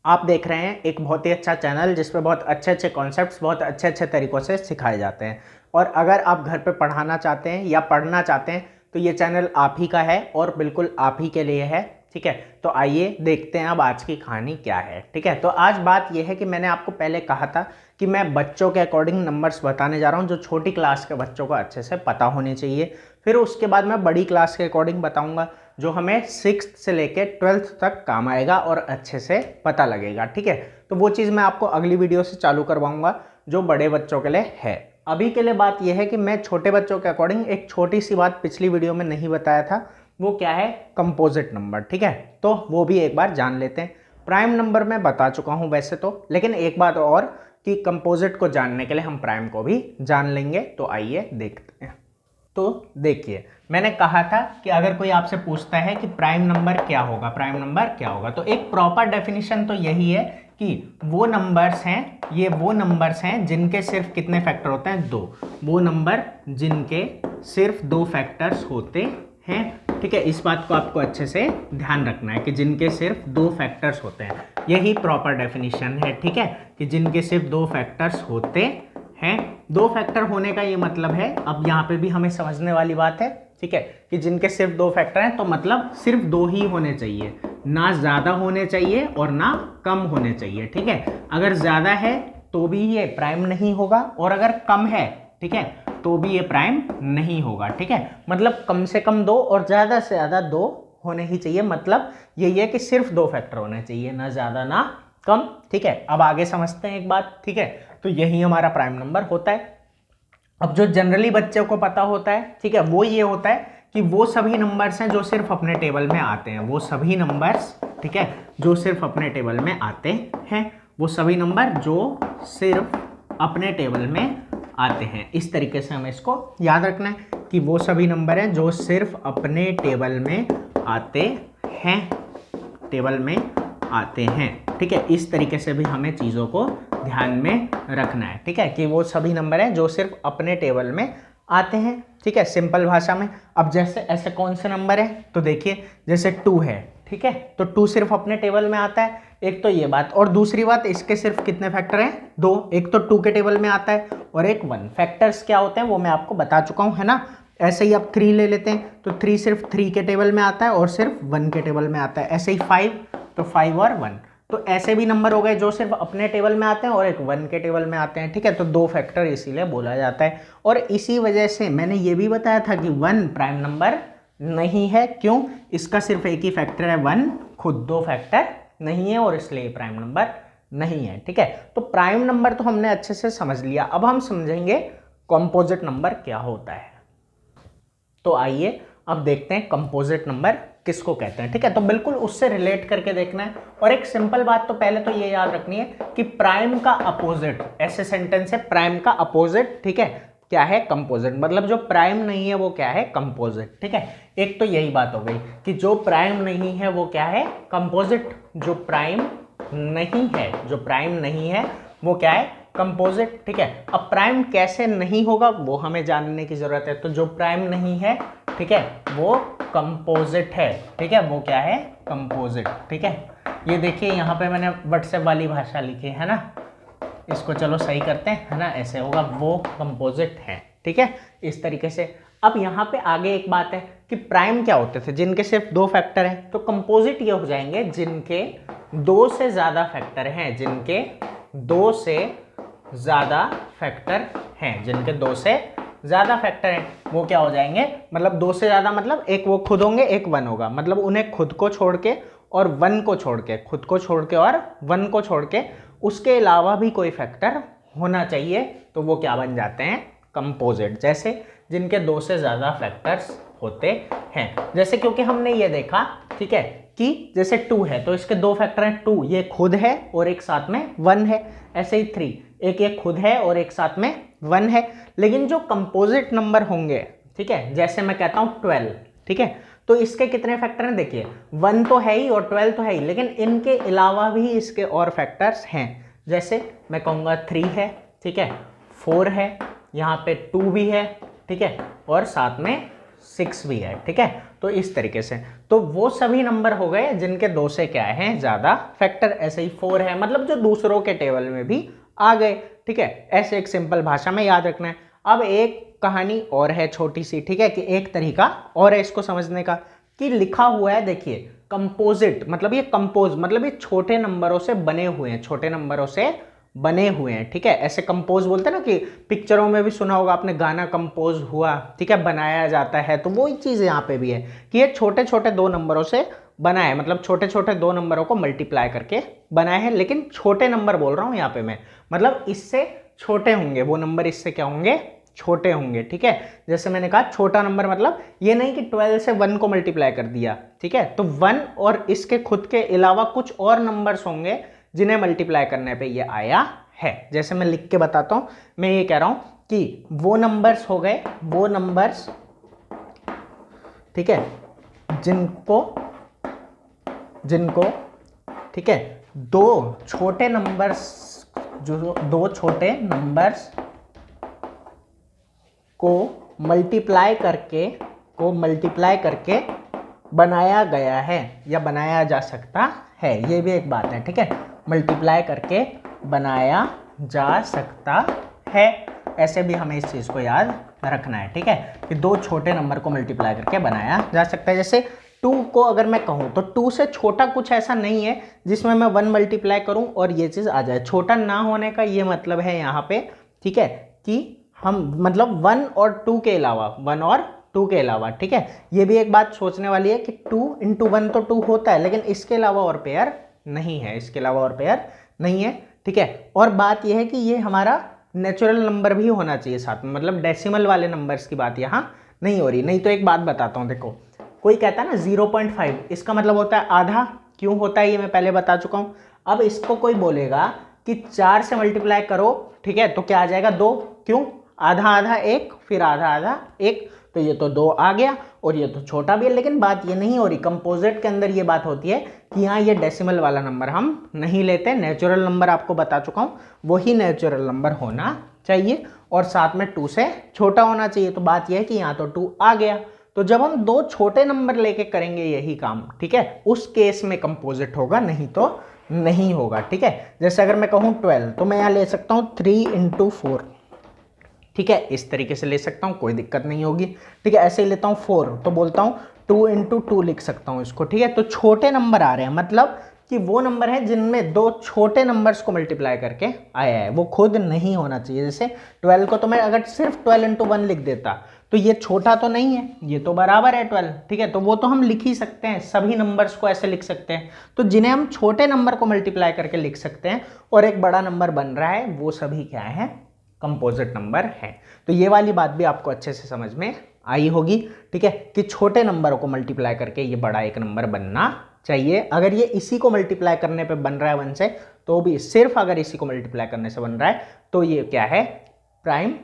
आप देख रहे हैं एक बहुत ही अच्छा चैनल जिस पे बहुत अच्छे अच्छे कॉन्सेप्ट्स बहुत अच्छे अच्छे तरीक़ों से सिखाए जाते हैं। और अगर आप घर पे पढ़ाना चाहते हैं या पढ़ना चाहते हैं तो ये चैनल आप ही का है और बिल्कुल आप ही के लिए है। ठीक है, तो आइए देखते हैं अब आज की कहानी क्या है। ठीक है, तो आज बात यह है कि मैंने आपको पहले कहा था कि मैं बच्चों के अकॉर्डिंग नंबर्स बताने जा रहा हूँ जो छोटी क्लास के बच्चों को अच्छे से पता होने चाहिए। फिर उसके बाद मैं बड़ी क्लास के अकॉर्डिंग बताऊँगा जो हमें 6th से लेके 12th तक काम आएगा और अच्छे से पता लगेगा। ठीक है, तो वो चीज़ मैं आपको अगली वीडियो से चालू करवाऊँगा जो बड़े बच्चों के लिए है। अभी के लिए बात यह है कि मैं छोटे बच्चों के अकॉर्डिंग एक छोटी सी बात पिछली वीडियो में नहीं बताया था, वो क्या है, कंपोजिट नंबर। ठीक है, तो वो भी एक बार जान लेते हैं। प्राइम नंबर मैं बता चुका हूँ वैसे तो, लेकिन एक बात और कि कंपोजिट को जानने के लिए हम प्राइम को भी जान लेंगे। तो आइए देखते हैं। तो देखिए, मैंने कहा था कि अगर कोई आपसे पूछता है कि प्राइम नंबर क्या होगा, प्राइम नंबर क्या होगा, तो एक प्रॉपर डेफिनेशन तो यही है कि वो नंबर्स हैं, ये वो नंबर्स हैं जिनके सिर्फ कितने फैक्टर होते हैं, 2। वो नंबर जिनके सिर्फ 2 फैक्टर्स होते हैं। ठीक है, इस बात को आपको अच्छे से ध्यान रखना है कि जिनके सिर्फ 2 फैक्टर्स होते हैं, यही प्रॉपर डेफिनेशन है। ठीक है, कि जिनके सिर्फ 2 फैक्टर्स होते हैं। 2 फैक्टर होने का ये मतलब है, अब यहाँ पे भी हमें समझने वाली बात है। ठीक है, कि जिनके सिर्फ 2 फैक्टर हैं तो मतलब सिर्फ 2 ही होने चाहिए, ना ज़्यादा होने चाहिए और ना कम होने चाहिए। ठीक है, अगर ज़्यादा है तो भी ये प्राइम नहीं होगा और अगर कम है, ठीक है, तो भी ये प्राइम नहीं होगा। ठीक है, मतलब कम से कम 2 और ज़्यादा से ज़्यादा 2 होने ही चाहिए। मतलब यही है कि सिर्फ 2 फैक्टर होने चाहिए, ना ज़्यादा ना कम। ठीक है, अब आगे समझते हैं एक बात। ठीक है, तो यही हमारा प्राइम नंबर होता है। अब जो जनरली बच्चों को पता होता है, ठीक है, वो ये होता है कि वो सभी नंबर्स हैं जो सिर्फ अपने टेबल में आते हैं, वो सभी नंबर्स, ठीक है, जो सिर्फ अपने टेबल में आते हैं, वो सभी नंबर जो सिर्फ अपने टेबल में आते हैं। इस तरीके से हमें इसको याद रखना है कि वो सभी नंबर हैं जो सिर्फ अपने टेबल में आते हैं, टेबल में आते हैं। ठीक है, इस तरीके से भी हमें चीज़ों को ध्यान में रखना है। ठीक है, कि वो सभी नंबर हैं जो सिर्फ अपने टेबल में आते हैं। ठीक है, सिंपल भाषा में। अब जैसे ऐसे कौन से नंबर है, तो देखिए जैसे 2 है, ठीक है, तो 2 सिर्फ अपने टेबल में आता है। एक तो ये बात, और दूसरी बात, इसके सिर्फ कितने फैक्टर हैं, 2। एक तो 2 के टेबल में आता है और एक 1। फैक्टर्स क्या होते हैं वो मैं आपको बता चुका हूँ, है ना। ऐसे ही आप 3 ले लेते हैं तो 3 सिर्फ 3 के टेबल में आता है और सिर्फ 1 के टेबल में आता है। ऐसे ही 5, तो 5 और 1, तो ऐसे भी नंबर हो गए जो सिर्फ अपने टेबल में आते हैं और एक 1 के टेबल में आते हैं। ठीक है, तो 2 फैक्टर इसीलिए बोला जाता है। और इसी वजह से मैंने ये भी बताया था कि 1 प्राइम नंबर नहीं है। क्यों? इसका सिर्फ एक ही फैक्टर है 1, खुद 2 फैक्टर नहीं है और इसलिए प्राइम नंबर नहीं है। ठीक है, तो प्राइम नंबर तो हमने अच्छे से समझ लिया। अब हम समझेंगे कंपोजिट नंबर क्या होता है। तो आइए अब देखते हैं कंपोजिट नंबर किसको कहते हैं। ठीक है, तो बिल्कुल उससे रिलेट करके देखना है। और एक सिंपल बात तो पहले तो ये याद रखनी है कि प्राइम का अपोजिट, ऐसे सेंटेंस है, प्राइम का अपोजिट, ठीक है, क्या है, कंपोजिट। मतलब जो प्राइम नहीं है वो क्या है, कंपोजिट। ठीक है, एक तो यही बात हो गई कि जो प्राइम नहीं है वो क्या है, कंपोजिट। जो प्राइम नहीं है, जो प्राइम नहीं है वो क्या है, कंपोजिट। ठीक है, अब प्राइम कैसे नहीं होगा वो हमें जानने की जरूरत है। तो जो प्राइम नहीं है, ठीक है, वो कंपोजिट है। ठीक है, वो क्या है, कंपोजिट। ठीक है, ये देखिए यहाँ पे मैंने व्हाट्सएप वाली भाषा लिखी है ना, इसको चलो सही करते हैं, है ना, ऐसे होगा, वो कंपोजिट है। ठीक है, इस तरीके से। अब यहाँ पे आगे एक बात है कि प्राइम क्या होते थे, जिनके सिर्फ 2 फैक्टर हैं। तो कंपोजिट ये हो जाएंगे जिनके 2 से ज़्यादा फैक्टर हैं, जिनके 2 से ज़्यादा फैक्टर हैं, जिनके 2 से ज़्यादा फैक्टर हैं, वो क्या हो जाएंगे, मतलब 2 से ज़्यादा मतलब एक वो खुद होंगे, एक 1 होगा। मतलब उन्हें खुद को छोड़ के और 1 को छोड़ के, खुद को छोड़ के और 1 को छोड़ के, उसके अलावा भी कोई फैक्टर होना चाहिए, तो वो क्या बन जाते हैं, कंपोजिट। जैसे जिनके 2 से ज़्यादा फैक्टर्स होते हैं। जैसे क्योंकि हमने ये देखा, ठीक है, कि जैसे 2 है तो इसके 2 फैक्टर हैं, 2 ये खुद है और एक साथ में 1 है। ऐसे ही 3, एक ये खुद है और एक साथ में 1 है। लेकिन जो कंपोजिट नंबर होंगे, ठीक है, जैसे मैं कहता हूँ 12, ठीक है, तो इसके कितने फैक्टर हैं, देखिए 1 तो है ही और 12 तो है ही, लेकिन इनके अलावा भी इसके और फैक्टर्स हैं। जैसे मैं कहूँगा 3 है, ठीक है, 4 है, यहाँ पे 2 भी है, ठीक है, और साथ में 6 भी है। ठीक है, तो इस तरीके से, तो वो सभी नंबर हो गए जिनके 2 से क्या है ज़्यादा फैक्टर। ऐसे ही 4 है, मतलब जो दूसरों के टेबल में भी आ गए, ठीक है। ऐसे एक सिंपल भाषा में याद रखना है। अब एक कहानी और है छोटी सी, ठीक है, कि एक तरीका और है इसको समझने का, कि लिखा हुआ है, देखिए कंपोजिट, मतलब ये कंपोज मतलब ये छोटे नंबरों से बने हुए हैं, छोटे नंबरों से बने हुए हैं, ठीक है। ऐसे कंपोज बोलते हैं ना, कि पिक्चरों में भी सुना होगा आपने, गाना कंपोज हुआ, ठीक है, बनाया जाता है। तो वही चीज़ यहाँ पे भी है कि ये छोटे छोटे 2 नंबरों से बना है, मतलब छोटे छोटे 2 नंबरों को मल्टीप्लाई करके बनाए हैं। लेकिन छोटे नंबर बोल रहा हूँ यहाँ पे मैं, मतलब इससे छोटे होंगे वो नंबर, इससे क्या होंगे, छोटे होंगे, ठीक है। जैसे मैंने कहा छोटा नंबर मतलब ये नहीं कि 12 से 1 को मल्टीप्लाई कर दिया, ठीक है। तो 1 और इसके खुद के अलावा कुछ और नंबर्स होंगे जिन्हें मल्टीप्लाई करने पे ये आया है। जैसे मैं लिख के बताता हूँ, मैं ये कह रहा हूँ कि वो नंबर्स हो गए, वो नंबर्स, ठीक है, जिनको ठीक है, 2 छोटे नंबर्स, जो 2 छोटे नंबर्स को मल्टीप्लाई करके बनाया गया है या बनाया जा सकता है। ये भी एक बात है, ठीक है, मल्टीप्लाई करके बनाया जा सकता है। ऐसे भी हमें इस चीज़ को याद रखना है, ठीक है, कि 2 छोटे नंबर को मल्टीप्लाई करके बनाया जा सकता है। जैसे 2 को अगर मैं कहूँ तो 2 से छोटा कुछ ऐसा नहीं है जिसमें मैं 1 मल्टीप्लाई करूँ और ये चीज़ आ जाए। छोटा ना होने का ये मतलब है यहाँ पे, ठीक है, कि हम मतलब 1 और 2 के अलावा, 1 और 2 के अलावा, ठीक है। ये भी एक बात सोचने वाली है कि 2 × 1 तो 2 होता है, लेकिन इसके अलावा और पेयर नहीं है, इसके अलावा और पेयर नहीं है, ठीक है। और बात यह है कि ये हमारा नेचुरल नंबर भी होना चाहिए साथ में, मतलब डेसिमल वाले नंबर्स की बात यहाँ नहीं हो रही। नहीं तो एक बात बताता हूँ, देखो कोई कहता है ना 0.5, इसका मतलब होता है आधा। क्यों होता है ये मैं पहले बता चुका हूँ। अब इसको कोई बोलेगा कि 4 से मल्टीप्लाई करो, ठीक है, तो क्या आ जाएगा 2। क्यों, आधा आधा 1, फिर आधा आधा 1, तो ये तो 2 आ गया और ये तो छोटा भी है। लेकिन बात ये नहीं हो रही, कंपोजिट के अंदर ये बात होती है कि यहाँ ये डेसिमल वाला नंबर हम नहीं लेते। नेचुरल नंबर आपको बता चुका हूँ, वही नेचुरल नंबर होना चाहिए और साथ में 2 से छोटा होना चाहिए। तो बात यह है कि यहाँ तो 2 आ गया। तो जब हम 2 छोटे नंबर लेके करेंगे यही काम, ठीक है, उस केस में कंपोजिट होगा, नहीं तो नहीं होगा, ठीक है। जैसे अगर मैं कहूँ 12, तो मैं यहाँ ले सकता हूँ 3 × 4, ठीक है, इस तरीके से ले सकता हूँ, कोई दिक्कत नहीं होगी, ठीक है। ऐसे ही लेता हूँ 4, तो बोलता हूँ 2 × 2 लिख सकता हूँ इसको, ठीक है। तो छोटे नंबर आ रहे हैं, मतलब कि वो नंबर है जिनमें 2 छोटे नंबर्स को मल्टीप्लाई करके आया है, वो खुद नहीं होना चाहिए। जैसे 12 को तो मैं अगर सिर्फ 12 × 1 लिख देता तो ये छोटा तो नहीं है, ये तो बराबर है 12, ठीक है। तो वो तो हम लिख ही सकते हैं, सभी नंबर्स को ऐसे लिख सकते हैं। तो जिन्हें हम छोटे नंबर को मल्टीप्लाई करके लिख सकते हैं और एक बड़ा नंबर बन रहा है, वो सभी क्या है, कंपोजिट नंबर है। तो ये वाली बात भी आपको अच्छे से समझ में आई होगी, ठीक है, कि छोटे नंबरों को मल्टीप्लाई करके ये बड़ा एक नंबर बनना चाहिए। अगर ये इसी को मल्टीप्लाई करने पे बन रहा है 1 से, तो भी सिर्फ अगर इसी को मल्टीप्लाई करने से बन रहा है तो ये क्या है, प्राइम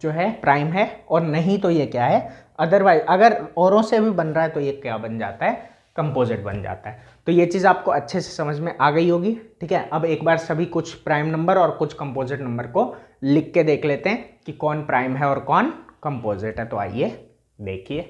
जो है, प्राइम है। और नहीं तो ये क्या है, अदरवाइज अगर औरों से भी बन रहा है तो ये क्या बन जाता है, कंपोजिट बन जाता है। तो ये चीज़ आपको अच्छे से समझ में आ गई होगी, ठीक है। अब एक बार सभी कुछ प्राइम नंबर और कुछ कंपोजिट नंबर को लिख के देख लेते हैं कि कौन प्राइम है और कौन कंपोजिट है। तो आइए देखिए।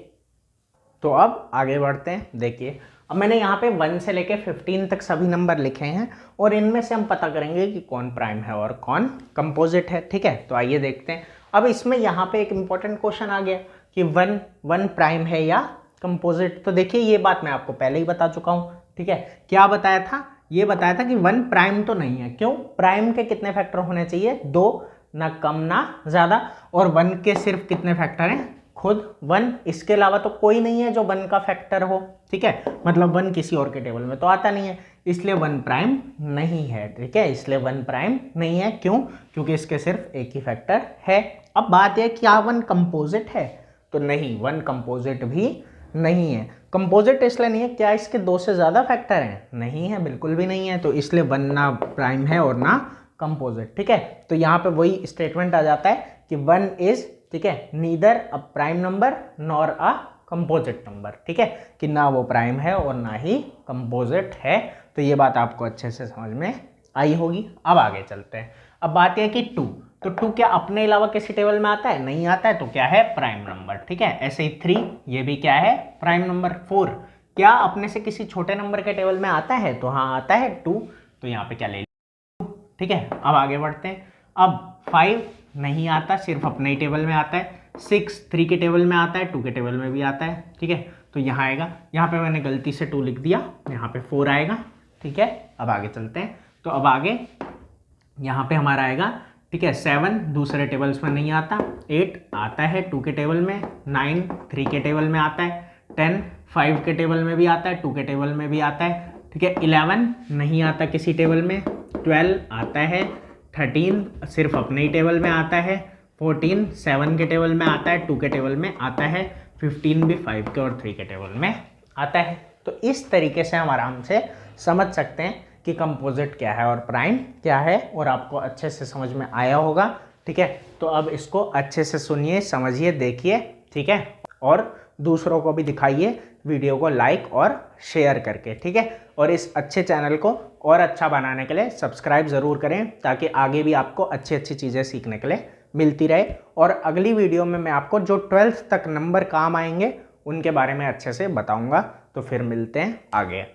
तो अब आगे बढ़ते हैं। देखिए अब मैंने यहाँ पे 1 से लेके 15 तक सभी नंबर लिखे हैं और इनमें से हम पता करेंगे कि कौन प्राइम है और कौन कंपोजिट है, ठीक है। तो आइए देखते हैं। अब इसमें यहाँ पे एक इंपॉर्टेंट क्वेश्चन आ गया कि 1 प्राइम है या कंपोजिट। तो देखिए ये बात मैं आपको पहले ही बता चुका हूँ, ठीक है। क्या बताया था, ये बताया था कि 1 प्राइम तो नहीं है। क्यों, प्राइम के कितने फैक्टर होने चाहिए, 2, ना कम ना ज़्यादा। और 1 के सिर्फ कितने फैक्टर हैं, खुद 1, इसके अलावा तो कोई नहीं है जो 1 का फैक्टर हो, ठीक है। मतलब 1 किसी और के टेबल में तो आता नहीं है, इसलिए 1 प्राइम नहीं है, ठीक है। इसलिए 1 प्राइम नहीं है। क्यों, क्योंकि इसके सिर्फ एक ही फैक्टर है। अब बात है क्या 1 कंपोजिट है, तो नहीं, 1 कंपोजिट भी नहीं है। कंपोजिट इसलिए नहीं है, क्या इसके 2 से ज़्यादा फैक्टर हैं, नहीं है, बिल्कुल भी नहीं है। तो इसलिए 1 ना प्राइम है और ना कंपोजिट, ठीक है। तो यहाँ पे वही स्टेटमेंट आ जाता है कि 1 इज, ठीक है, neither a prime number nor a composite number, ठीक है, कि ना वो प्राइम है और ना ही कंपोजिट है। तो ये बात आपको अच्छे से समझ में आई होगी। अब आगे चलते हैं। अब बात यह कि 2, तो 2 क्या अपने अलावा किसी टेबल में आता है? नहीं आता है, तो क्या है? Prime number. ठीक है, ऐसे ही 3 ये भी क्या है? Prime number. 4 क्या अपने से किसी छोटे नंबर के टेबल में आता है? तो हाँ आता है 2, तो यहाँ पे क्या ले लिया 2। ठीक है, अब आगे बढ़ते हैं। अब 5 नहीं आता, सिर्फ अपने ही टेबल में आता है। 6 3 के टेबल में आता है, 2 के टेबल में भी आता है। ठीक है, तो यहाँ आएगा, यहाँ पे मैंने गलती से 2 लिख दिया, यहाँ पे 4 आएगा। ठीक है, अब आगे चलते हैं। तो अब आगे यहाँ पे हमारा आएगा, ठीक है, 7 दूसरे टेबल्स में नहीं आता, 8 आता है 2 के टेबल में, 9 3 के टेबल में आता है, 10 5 के टेबल में भी आता है, 2 के टेबल में भी आता है। ठीक है, 11 नहीं आता किसी टेबल में, 12 आता है, 13 सिर्फ अपने ही टेबल में आता है, 14 7 के टेबल में आता है, 2 के टेबल में आता है, 15 भी 5 के और 3 के टेबल में आता है। तो इस तरीके से हम आराम से समझ सकते हैं कि कंपोजिट क्या है और प्राइम क्या है, और आपको अच्छे से समझ में आया होगा। ठीक है, तो अब इसको अच्छे से सुनिए, समझिए, देखिए। ठीक है, और दूसरों को भी दिखाइए वीडियो को लाइक और शेयर करके। ठीक है, और इस अच्छे चैनल को और अच्छा बनाने के लिए सब्सक्राइब ज़रूर करें, ताकि आगे भी आपको अच्छी अच्छी चीज़ें सीखने के लिए मिलती रहे। और अगली वीडियो में मैं आपको जो 12th तक नंबर काम आएंगे उनके बारे में अच्छे से बताऊंगा। तो फिर मिलते हैं आगे।